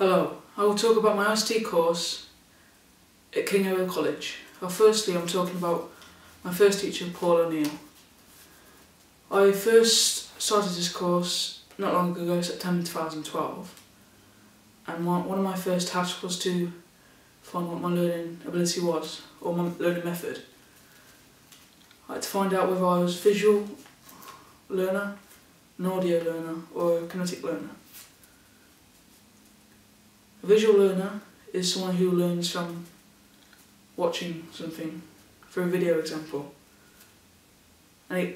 Hello, I will talk about my ICT course at King Edward College. Well, firstly, I'm talking about my first teacher, Paul O'Neill. I first started this course not long ago, September 2012, and one of my first tasks was to find what my learning ability was, or my learning method. I had to find out whether I was a visual learner, an audio learner, or a kinetic learner. A visual learner is someone who learns from watching something, for a video example. An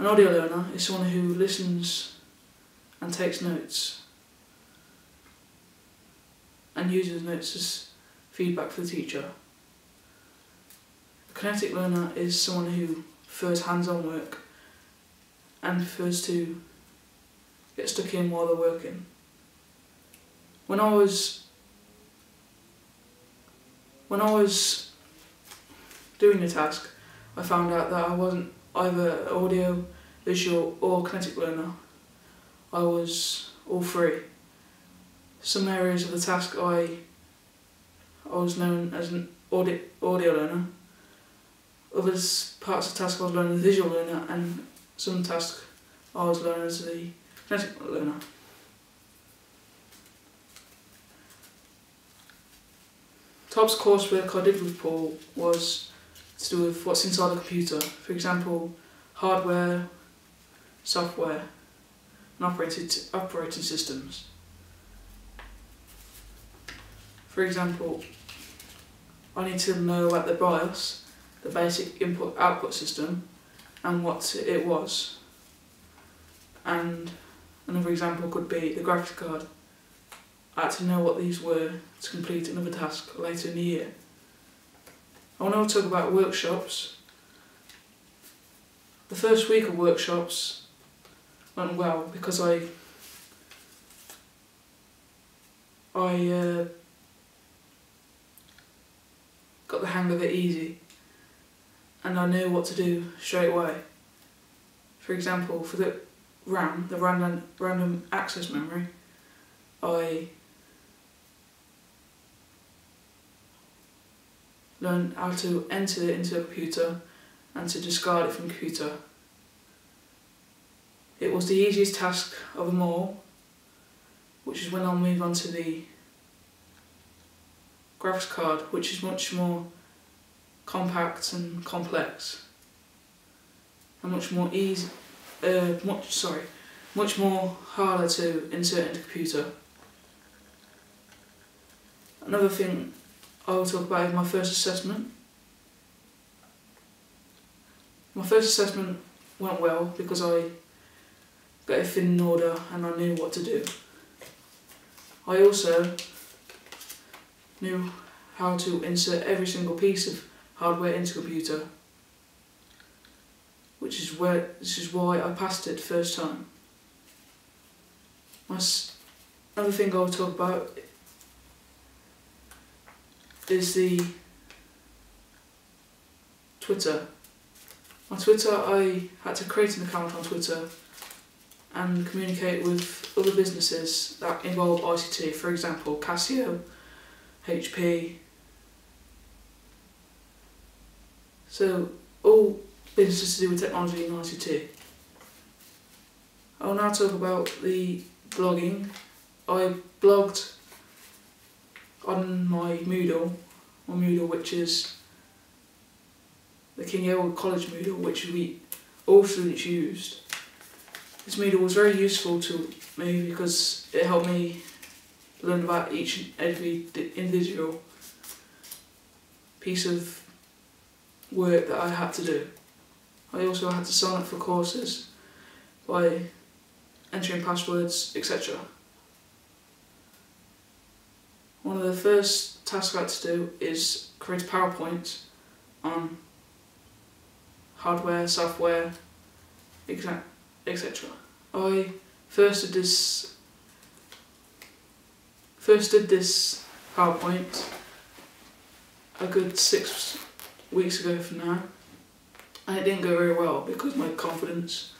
audio learner is someone who listens and takes notes and uses notes as feedback for the teacher. A kinetic learner is someone who prefers hands-on work and prefers to get stuck in while they're working. When I was doing the task, I found out that I wasn't either audio, visual or kinetic learner. I was all three. Some areas of the task I was known as an audio learner. Others parts of the task I was learning as a visual learner, and some tasks I was learning as a kinetic learner. Types of coursework I did with Paul was to do with what's inside a computer. For example, hardware, software, and operating systems. For example, I need to know about the BIOS, the basic input-output system, and what it was. And another example could be the graphics card. I had to know what these were to complete another task later in the year. I want to talk about workshops. The first week of workshops went well because I got the hang of it easy, and I knew what to do straight away. For example, for the RAM, the random access memory, I learned how to enter it into a computer and to discard it from the computer. It was the easiest task of them all, which is when I'll move on to the graphics card, which is much more compact and complex, and much more much more harder to insert into the computer. Another thing I will talk about is my first assessment. My first assessment went well because I got everything in order and I knew what to do. I also knew how to insert every single piece of hardware into a computer, this is why I passed it first time. Another thing I will talk about is the Twitter. On Twitter, I had to create an account on Twitter and communicate with other businesses that involve ICT, for example Casio, HP. So all businesses to do with technology and ICT. I will now talk about the blogging. I blogged on my Moodle, which is the King Edward College Moodle, which all students used. This Moodle was very useful to me because it helped me learn about each and every individual piece of work that I had to do. I also had to sign up for courses by entering passwords, etc. One of the first tasks I had to do is create a PowerPoint on hardware, software, etc. I first did this PowerPoint a good 6 weeks ago from now, and it didn't go very well because my confidence